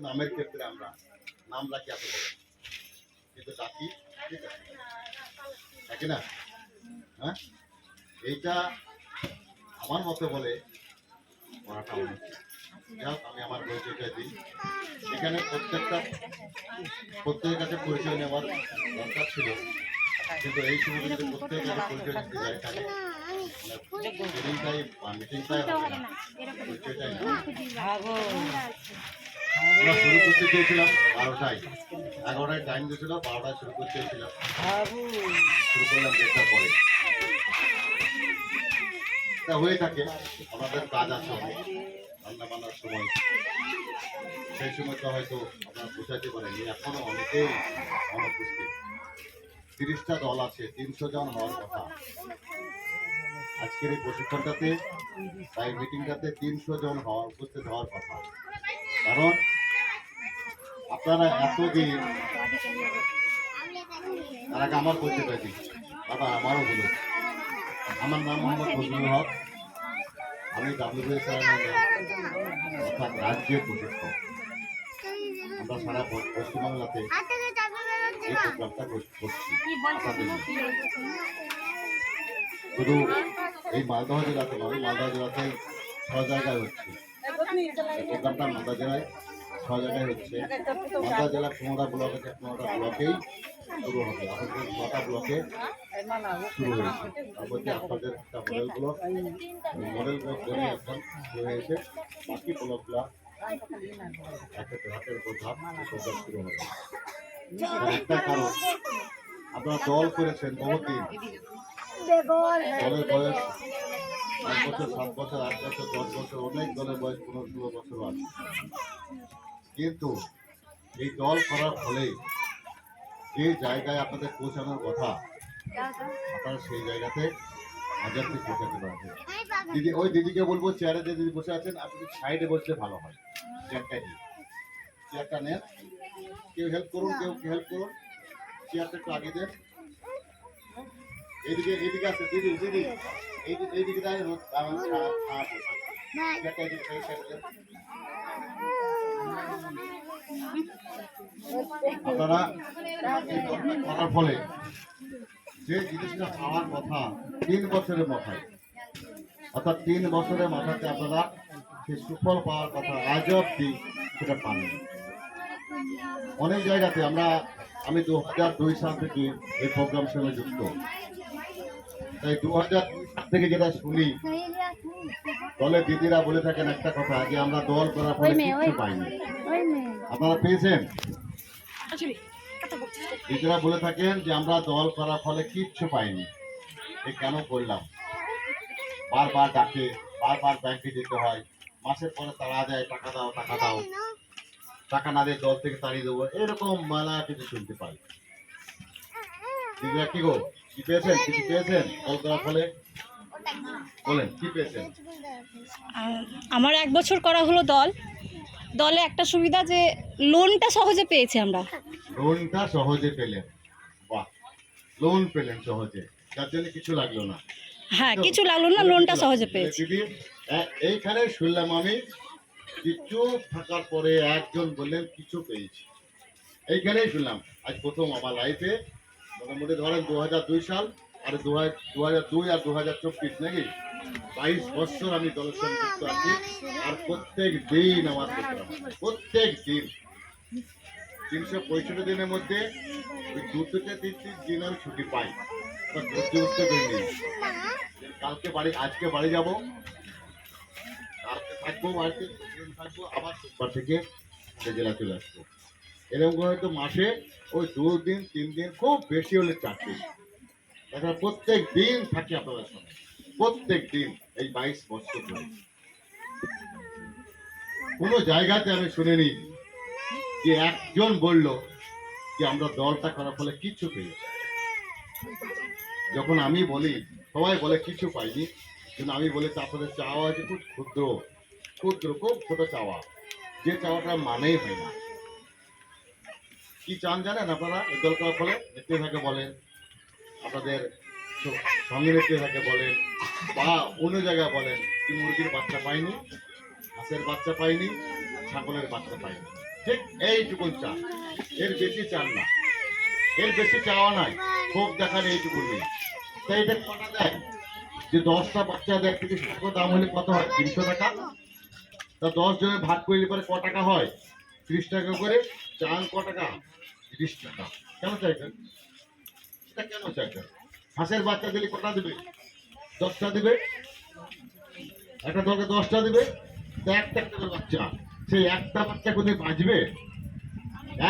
নামের ক্ষেত্রে আমরা নাম রাখি এত বড়, কিন্তু ডাকি ঠিক আছে নাকি না? হ্যাঁ, এইটা আমার মতে বলে পড়াটা উচিত। যাক, আমি আমার পরিচয়টা দিই। এখানে প্রত্যেকের কাছে পরিচয় নেওয়ার দরকার ছিল, কিন্তু এই সময় যদি প্রত্যেকের কাছে পরিচয় নিতে যায় তাহলে মিটিংটাই হবে না, পরিচয়টাই না। আমরা শুরু করতে চেয়েছিলাম 12টায়, 11টায় টাইম দিয়েছিল, 12টায় শুরু করতে চেয়েছিলাম, শুরু করলাম 1টার পরে। তা হয়ে থাকে, আমাদের কাজ আছে অনেক, রান্না বান্নার সময়, সেই সময়টা হয়তো আপনারা বোঝাতে পারেনি। এখনো অনেকেই অনুপস্থিত। 30টা দল আছে, 300 জন হওয়ার কথা আজকের এই প্রশিক্ষণটাতে, তাই মিটিংটাতে 300 জন উপস্থিত হওয়ার কথা। কারণ আপনারা এতদিন, তার আগে আমার পরিচয় পাইছি, বাবা আমারও বলে, আমার নাম মোহাম্মদ ফজলুল হক, আমি WBSR অর্থাৎ রাজ্যের প্রশিক্ষক। আমরা সারা পশ্চিমবাংলাতে এই প্রোগ্রামটা করছি। শুধু এই মালদহ জেলাতে নয়, মালদহ জেলাতে 6 জায়গায় হচ্ছে এই প্রোগ্রামটা। মালদহ জেলায় 6 জায়গায় হচ্ছে। মালদহ জেলা 15টা ব্লক আছে, 15টা ব্লকেই শুরু হবে। আমাদের 6টা ব্লকে শুরু হয়েছে। তার মধ্যে আপনাদের একটা মডেল ব্লক ধরে এখন শুরু হয়েছে। বাকি ব্লকগুলা হাতের উপর ধাপ প্রোগ্রাম শুরু হবে। একটা কারণ, আপনারা দল করেছেন বহুদিন, দলের বয়স 5 বছর, 7 বছর, 8 বছর, 10 বছর, অনেক দলের বয়স 15-16 বছর আছে। কিন্তু এই দল করার ফলে যে জায়গায় আপনাদের পৌঁছানোর কথা, আপনারা সেই জায়গাতে আজাদকে পৌঁছাতে পারবেন। দিদি, ওই দিদিকে বলবো চেয়ারে যে দিদি বসে আছেন, আপনি সাইডে বসলে ভালো হয়। চেয়ারটা নেন, কেউ হেল্প করুন, কেউ হেল্প করুন, চেয়ারটা একটু আগে দেন। এইদিকে আছে দিদি, দিদি এইদিকে দাঁড়িয়ে আপনারা করার ফলে যে জিনিসটা পাওয়ার কথা 3 বছরের মাথায়, অর্থাৎ 3 বছরের মাথাতে আপনারা সেই সুফল পাওয়ার কথা আজ অব্দি সেটা পাননি। অনেক জায়গাতে আমি 2002 সাল থেকে এই প্রোগ্রামের সঙ্গে যুক্ত। তাই 2002 সাল থেকে যেটা শুনি, দলের দিদিরা বলে থাকেন একটা কথা, যে আমরা দল করার ফলে কিছু পাইনি। আপনারা পেয়েছেন? দিদিরা বলে থাকেন যে আমরা দল করার ফলে কিচ্ছু পাইনি। এ কেন করলাম? বারবার ডাকে, বারবার ব্যাংকে যেতে হয়, মাসের পরে তাড়া দেয়, টাকা দাও, টাকা দাও, টাকা না দিয়ে দল থেকে তাড়িয়ে দেবো, এরকম মেলা কিছু শুনতে পাই। দিদিরা কি গো, কি পেয়েছেন? কিছু পেয়েছেন দল করার ফলে? বলেন কি পেয়েছেন? আমার 1 বছর করা হলো দলে একটা সুবিধা যে লোনটা সহজে পেয়েছি আমরা। লোনটা সহজে পেলেন? বাহ, লোন পেলেন সহজে, তার জন্য কিছু লাগলো না। হ্যাঁ, কিছু লাগলো না, লোনটা সহজে পেয়েছি। দিদি, এইখানে শুনলাম আমি, কিছু থাকার পরে একজন বললেন কিছু পেয়েছি। এইখানেই শুনলাম আজ প্রথম আমার লাইফে। মোটামুটি ধরেন 2002 সাল আর 2002 আর 2024 নাকি 22 বছর আমি দলের সঙ্গে যুক্ত আছি। আর প্রত্যেক দিন আমার প্রোগ্রাম, প্রত্যেক দিন 365 দিনের মধ্যে 2 থেকে 3 দিন আমি ছুটি পাই। কালকে আজকে বাড়ি যাবো, কালকে থাকবো বাড়িতে, থাকবো, আবার সোমবার থেকে জেলা চলে আসবো। এরকম করে হয়তো মাসে ওই 2 দিন 3 দিন, খুব বেশি হলে 4 দিন। এখন প্রত্যেক দিন থাকি আপনাদের সঙ্গে, প্রত্যেক দিন এই 22 বছর ধরে। কোনো জায়গাতে আমি শুনিনি যে একজন বলল যে আমরা দলটা করার ফলে কিচ্ছু পেয়েছি। যখন আমি বলি, সবাই বলে কিছু পাইনি, কিন্তু আমি বলি আপনাদের চাওয়া আছে খুব ক্ষুদ্র, ক্ষুদ্র, খুব ছোট চাওয়া, যে চাওয়াটা মানেই হয় না। কি চান জানেন আপনারা এই দল করার ফলে? নেত্রী ভাইকে বলেন, আপনাদের সঙ্গে নেত্রী ভাইকে বলেন, বা অন্য জায়গায় বলেন, কি মুরগির বাচ্চা পাইনি, হাঁসের বাচ্চা পাইনি, ছাগলের বাচ্চা পাইনি, ঠিক এইটুকু চান, এর বেশি চান না, এর বেশি চাওয়া নাই, খুব দেখান এইটুকু নেই। তাই এটা কটা দেয় যে 10টা বাচ্চা দেয়, থেকে দাম হলে কত হয়? 300 টাকা। তা 10 জনের ভাগ করলে পরে ক টাকা হয়? 30 টাকা করে। চান ক টাকা? 30 টাকা। কেন চাইছেন? এটা কেন চাইছেন? হাঁসের বাচ্চা দিলে কটা দিবে? 10টা দিবে। একটা দলকে 10টা দিবে, তো একটা একটা করে বাচ্চা, সেই একটা বাচ্চা কোথায় বাঁচবে?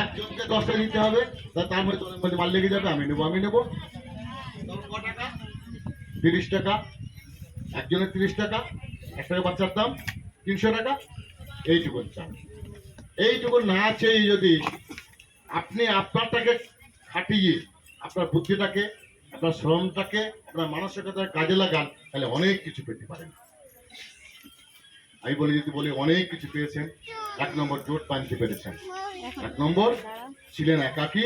একজনকে 10টা দিতে হবে, তা তার মধ্যে তোদের মধ্যে মাল লেগে যাবে, আমি নেবো। তখন ক টাকা? 30 টাকা। একজনের 30 টাকা, একটা বাচ্চার দাম 300 টাকা। এইটুকু চান। এইটুকু না চেয়ে যদি আপনি আপনারটাকে খাটিয়ে, আপনার বুদ্ধিটাকে, আপনার শ্রমটাকে, আপনার মানসিকতাকে কাজে লাগান, তাহলে অনেক কিছু পেতে পারেন। আমি বলি অনেক কিছু পেয়েছেন। 1 নম্বর জোট বাঁধতে পেরেছেন। 1 নম্বর ছিলেন একাকী,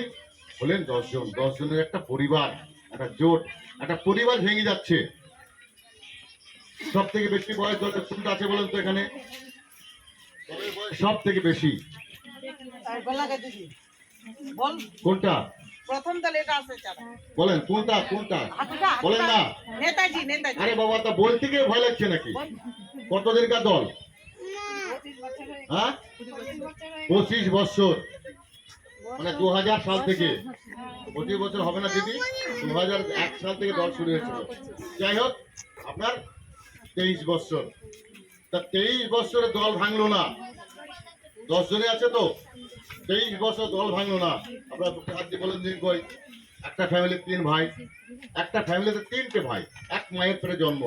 হলেন 10 জন। 10 জনের একটা পরিবার, একটা জোট, একটা পরিবার ভেঙে যাচ্ছে। সব থেকে বেশি বয়স কোনটা আছে বলেন তো এখানে? সব থেকে বেশি কোনটা? প্রথম দল এটা আছে চাচা। বলেন কোনটা বলেন না। নেতাজি। আরে বাবা, তা বলতে গিয়ে ভয় লাগছে নাকি? কতদিনকার দল? হ্যাঁ, 25 বছর, মানে 2000 সাল থেকে। 25 বছর হবে না দিদি? 2001 সাল থেকে দল শুরু হয়েছিল। যাই হোক, আপনার 23 বছর। তা 23 বছরে দল ভাঙলো না। 10 জনে আছে তো, 23 বছর দল ভাঙলো না। আপনার হাত দিয়ে বলেন দিন কই? একটা ফ্যামিলির 3 ভাই, একটা ফ্যামিলিতে 3টে ভাই, এক মায়ের পেটে জন্ম।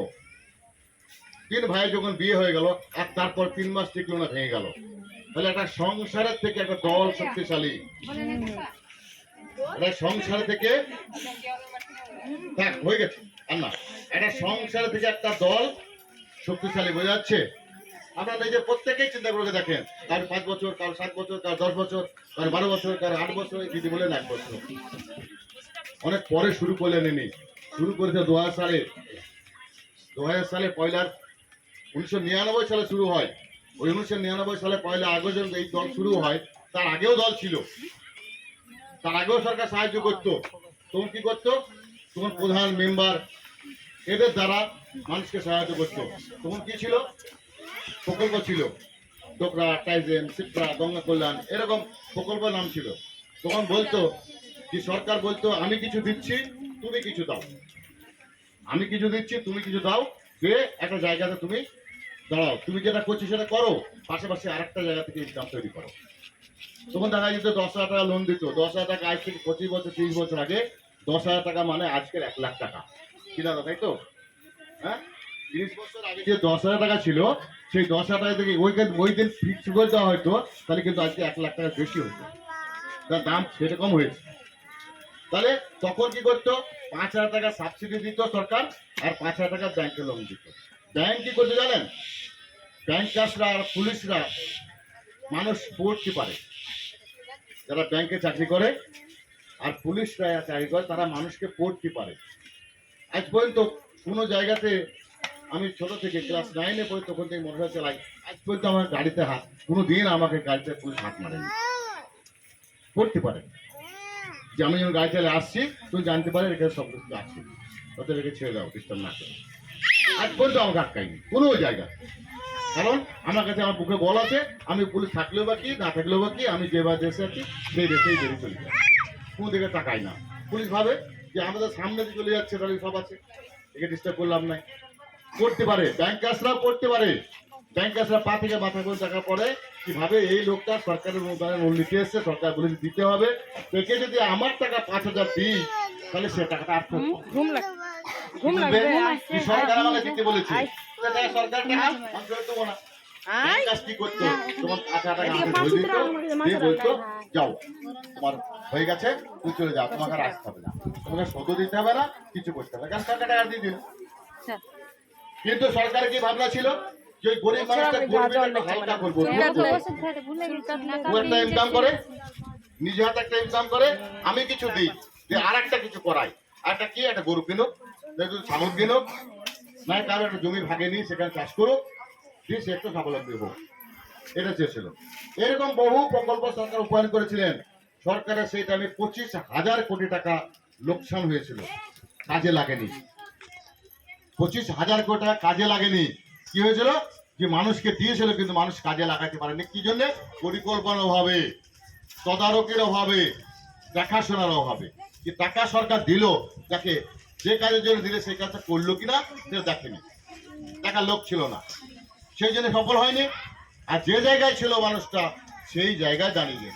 3 ভাই যখন বিয়ে হয়ে গেল, আর তারপর 3 মাস টিকলো না, ভেঙে গেল। তাহলে একটা সংসারের থেকে একটা দল শক্তিশালী, একটা সংসার থেকে হয়ে গেছে। আর না, একটা সংসার থেকে একটা দল শক্তিশালী, বোঝা যাচ্ছে? আপনারা এই যে প্রত্যেকেই চিন্তা করে দেখেন, কার 5 বছর, কার 7 বছর, কার 10 বছর, কার 12 বছর, কার 8 বছর, দিদি বলেন 1 বছর। অনেক পরে শুরু করলেন ইনি। শুরু করেছে 2000 সালে। 2000 সালে 1999 সালে শুরু হয়। ওই 1999 সালে 1 আগস্ট যখন এই দল শুরু হয়, তার আগেও দল ছিল, তার আগেও সরকার সাহায্য করতো। তখন কি করতো? তখন প্রধান, মেম্বার, এদের দ্বারা মানুষকে সহায়তা করতো। তখন কি ছিল? প্রকল্প ছিল, ডোকরা, টাইজেন, সিপ্রা, গঙ্গা কল্যাণ, এরকম প্রকল্প নাম ছিল। তখন বলতো যে সরকার বলতো, আমি কিছু দিচ্ছি, তুমি কিছু দাও। আমি কিছু দিচ্ছি, তুমি কিছু দাও, দিয়ে একটা জায়গাতে তুমি দাঁড়াও, তুমি যেটা করছো সেটা করো, পাশাপাশি আরেকটা জায়গা থেকে ইনকাম তৈরি করো। তখন দেখা যেত 10,000 টাকা লোন দিত। 10,000 টাকা আজ থেকে 25 বছর 30 বছর আগে 10,000 টাকা মানে আজকের 1 লাখ টাকা। কি দাদা, তাই তো? হ্যাঁ, 30 বছর আগে যে 10,000 টাকা ছিল, সেই 10,000 টাকা থেকে ওই দিন ফিক্স করে দেওয়া হয়তো, তাহলে কিন্তু আজকে 1 লাখ টাকা বেশি হতো। তার দাম সেরকম হয়েছে। তাহলে তখন কি করতো? 5,000 টাকা সাবসিডি দিত সরকার, আর 5,000 টাকা ব্যাংকে লোন দিত। ব্যাংক কি করতে জানেন? ব্যাংকার্সরা আর পুলিশরা মানুষ পড়তে পারে, যারা ব্যাংকে চাকরি করে আর পুলিশরা চাকরি করে, তারা মানুষকে পড়তে পারে। আজ পর্যন্ত কোনো জায়গাতে, আমি ছোট থেকে ক্লাস 9-এ পড়ি, তখন থেকে মোটরসাইকেল চালাই, আজ পর্যন্ত আমার গাড়িতে হাত, কোনো দিন আমাকে গাড়িতে পুলিশ হাত মারেনি। পড়তে পারে যে আমি যখন গাড়ি চালিয়ে আসছি, তুমি জানতে পারে এখানে সব কিছু আছে, ওতে রেখে ছেড়ে দাও, ডিস্টার্ব না করে। আজ পর্যন্ত আমাকে আটকায়নি কোনো জায়গা। কারণ আমার কাছে আমার বুকে বল আছে, আমি পুলিশ থাকলেও বা কি, না থাকলেও বা কি, আমি যে দেশে আছি সেই দেশেই বেরিয়ে চলে যাই, কোনো দিকে তাকাই না। পুলিশ ভাবে যে আমাদের সামনে দিয়ে চলে যাচ্ছে, তাহলে সব আছে, একে ডিস্টার্ব করলাম নাই। করতে পারে, ব্যাংকার্সরাও করতে পারে। ব্যাংকার্সরা পা থেকে মাথা করে টাকা পড়ে, কিভাবে এই লোকটা সরকারের অনুদানে লোন নিতে এসছে, সরকার বলে দিতে হবে, একে যদি আমার টাকা 5,000 দিই, তাহলে সে টাকাটা আর সরকার আমাকে দিতে বলেছে, সরকার টাকা আমি ফেরত দেবো না। ব্যাংকার্স কি করতো? তোমার 5,000 টাকা আমাকে ধরে দিত, দিয়ে বলতো যাও, তোমার হয়ে গেছে, তুমি চলে যাও, তোমাকে আর আসতে হবে না, তোমাকে শোধ দিতে হবে না, কিছু করতে হবে না, কারণ সরকার টাকা দিয়ে দিল। কিন্তু সরকারের কি ভাবনা ছিল? যে ওই গরিব মানুষটা হালকা করবো, একটা ইনকাম করে, নিজে হাতে একটা ইনকাম করে, আমি কিছু দিই, যে আর একটা কিছু করাই, আর একটা কি, একটা গরু কিনুক, ছাগল কিনুক, না কারো একটা জমি ভাগে নিয়ে সেখানে চাষ করুক, দিয়ে সে একটু স্বাবলম্বী হোক। এটা চেয়েছিল। এরকম বহু প্রকল্প সরকার রূপায়ণ করেছিলেন। সরকারের সেই টাইমে 25,000 কোটি টাকা লোকসান হয়েছিল, কাজে লাগেনি। 25,000 কোটি টাকা কাজে লাগেনি। কি হয়েছিল? যে মানুষকে দিয়েছিল কিন্তু মানুষ কাজে লাগাতে পারেনি। কি জন্য? পরিকল্পনার অভাবে, তদারকির অভাবে, দেখাশোনার অভাবে। যে টাকা সরকার দিল, যাকে যে কাজের জন্য দিলে সেই কাজটা করলো কিনা সেটা দেখেনি, টাকার লোক ছিল না, সেই জন্য সফল হয়নি। আর যে জায়গায় ছিল মানুষটা সেই জায়গায় দাঁড়িয়ে গেছে।